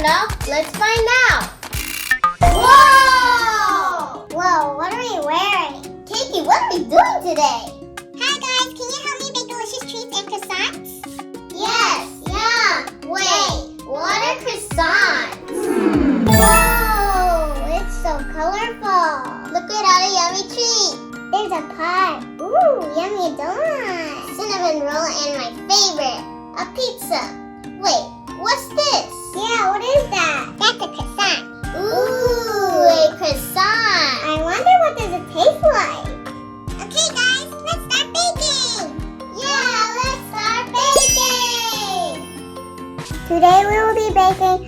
don't know. Let's find out. Whoa! Whoa, what are we wearing? Cakey, what are we doing today? Hi guys, can you help me bake delicious treats and croissants? Yes, yum. Wait, what are croissants? Whoa, it's so colorful. Look at all the yummy treats. There's a pie. Ooh, yummy donut. Cinnamon roll and my favorite, a pizza. Wait, what's this? Yeah, what is that? That's a croissant. Ooh, a croissant. I wonder what does it taste like. Okay guys, let's start baking. Yeah, let's start baking. Today we will be baking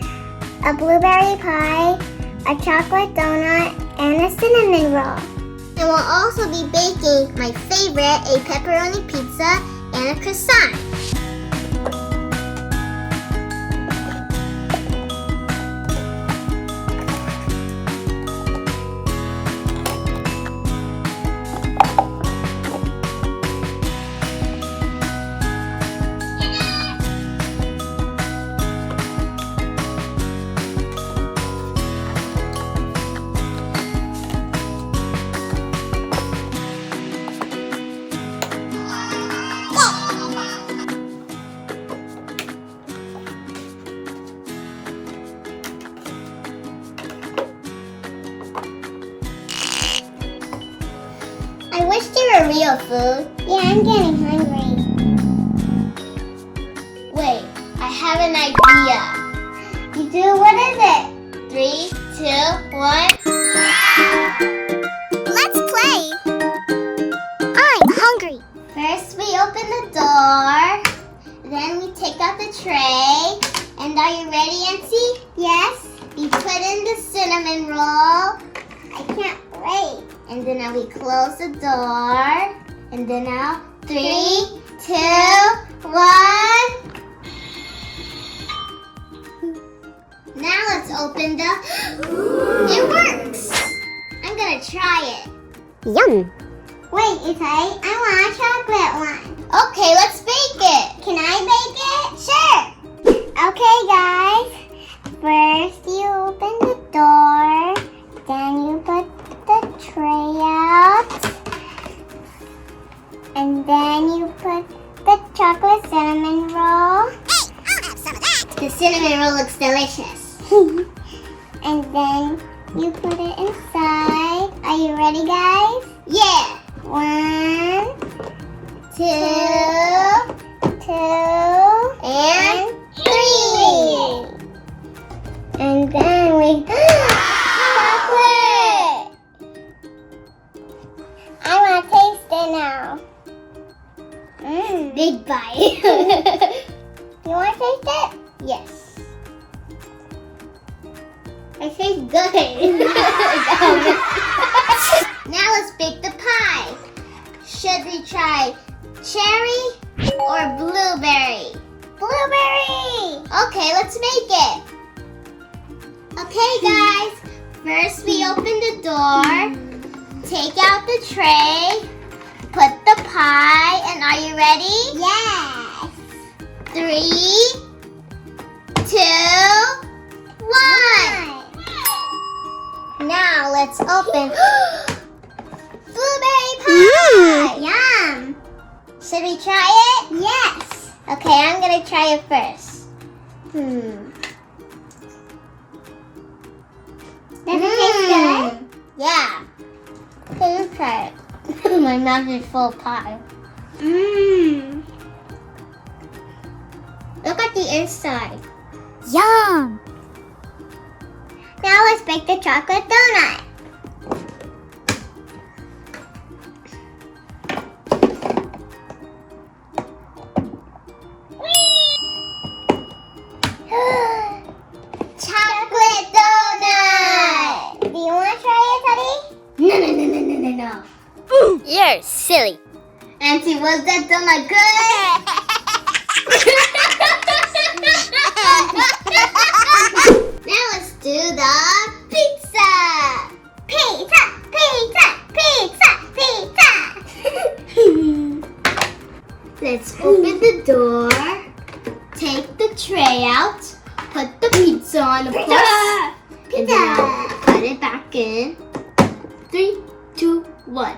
a blueberry pie, a chocolate donut, and a cinnamon roll. And we'll also be baking my favorite, a pepperoni pizza and a croissant. I wish they were real food. Yeah, I'm getting hungry. Wait, I have an idea. You do? What is it? 3, 2, 1. Let's play. I'm hungry. First we open the door, then we take out the tray. And are you ready, Enzy? Yes? We put in the cinnamon roll. I can't wait. And then now we close the door. And then now 3, 2, 1. Now let's open the... It works! I'm gonna try it. Yum. Wait, Itay, I want a chocolate one. Okay, let's bake it. Can I bake it? Sure. Okay, guys. First, you open the door. Then you put the tray out. And then you put the chocolate cinnamon roll. Hey, I'll have some of that. The cinnamon roll looks delicious. And then you put it inside. Are you ready, guys? Yeah. 1, 2, 2, and 3. And then we... Chocolate! I want to taste it now. Big bite. You want to taste it? Yes. It tastes good. Now let's bake the pie. Should we try cherry or blueberry? Blueberry! Okay, let's make it. Okay, guys. First, we open the door, take out the tray, put the pie, and are you ready? Yes! 3, 2, 1. Now let's open blueberry pie. Yum! Should we try it? Yes! Okay, I'm gonna try it first. Does it taste good? Yeah. Okay, you try it. My mouth is full of pie. Look at the inside. Yum! Now let's bake the chocolate donut. Chocolate donut! Do you want to try it, Teddy? No. You're silly. Auntie, was that donut good? Now let's do the pizza! Pizza, pizza, pizza, pizza. Let's open the door, take the tray out, put the pizza on, of course. And then I'll put it back in. 3, 2, 1.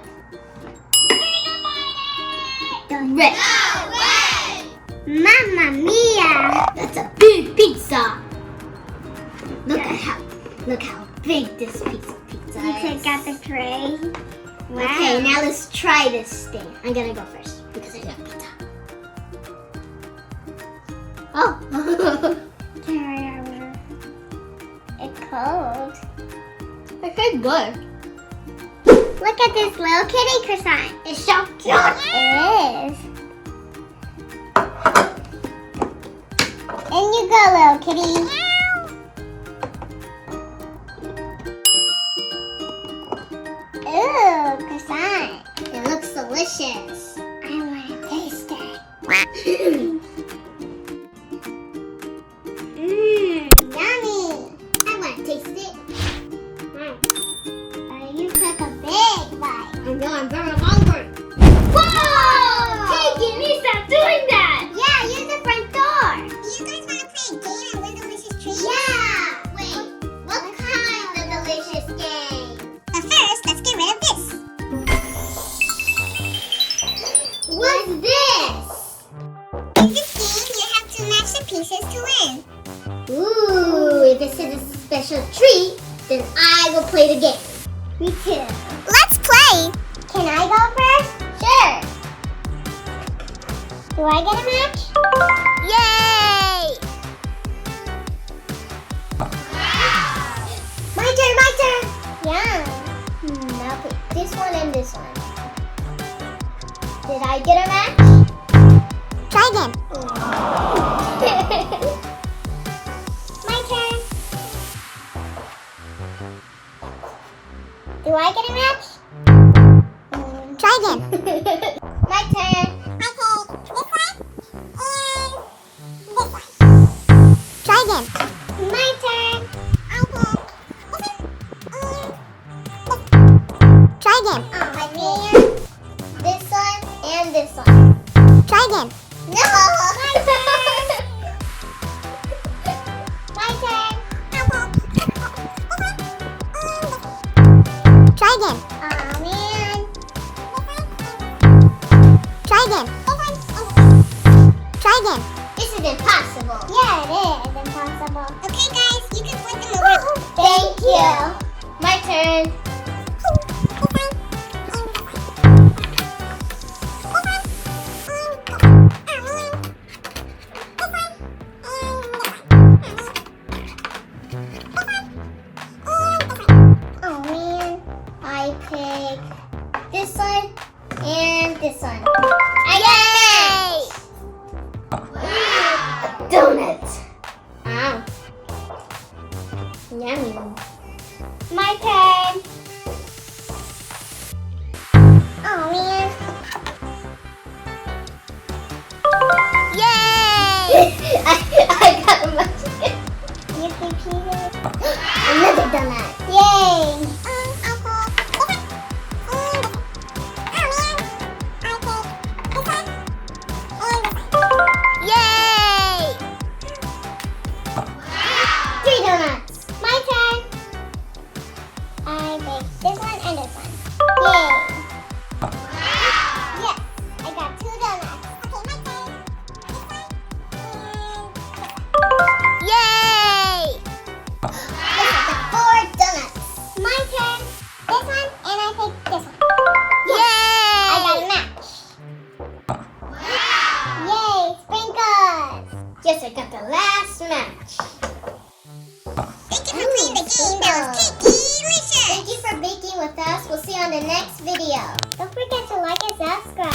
Ready. No way! Mamma mia! That's a big pizza. Look how big this piece of pizza You is. take out the tray. Wow. Okay, now let's try this thing. I'm gonna go first because I got pizza. Oh. It's cold. Okay, good. Look at this little kitty croissant. It's so cute. It is. In you go, little kitty. Ooh, croissant. It looks delicious. I want to taste it. Yummy. I want to taste it. You took a big bite. I know, I'm very hungry. Whoa! Cakey, please stop doing that. Yeah, use the front door. You guys want to play a game and win delicious treats? Yeah. Wait, what kind of delicious game? But first, let's get rid of this. What's this? In this game, you have to match the pieces to win. Ooh, if this is a special treat, then I will play the game. Me too. Let's play. Can I go first? Sure. Do I get a match? Yay! My turn. Yeah. Now pick this one and this one. Did I get a match? Try again. My turn. Do I get a match? Try again. My turn. Try again. My turn. Try again. My turn. This one and this one. Try again. No. My turn. My turn. Try again. Aw, man. Try again. Try again. This is impossible. Yeah, it is impossible. Okay, guys, you can flip them over. Thank you. My turn. Oh, man. I pick this one and this one. Yay! Donut. Ow. Yummy. My turn. Oh, man. Yay! I got a bunch. You repeated. Another donut. Yay. Yay! 3 donuts. My turn. I pick this one and this one. Yay. Yes, I got 2 donuts. Yay! I got 4 donuts. My turn. This one and I pick this one. Yay! I got a match. Yay, sprinkles. Yes, I got the last match. Thank you for playing the game. That was Cakey. Thank you for baking with us. We'll see you on the next video. Don't forget to like and subscribe.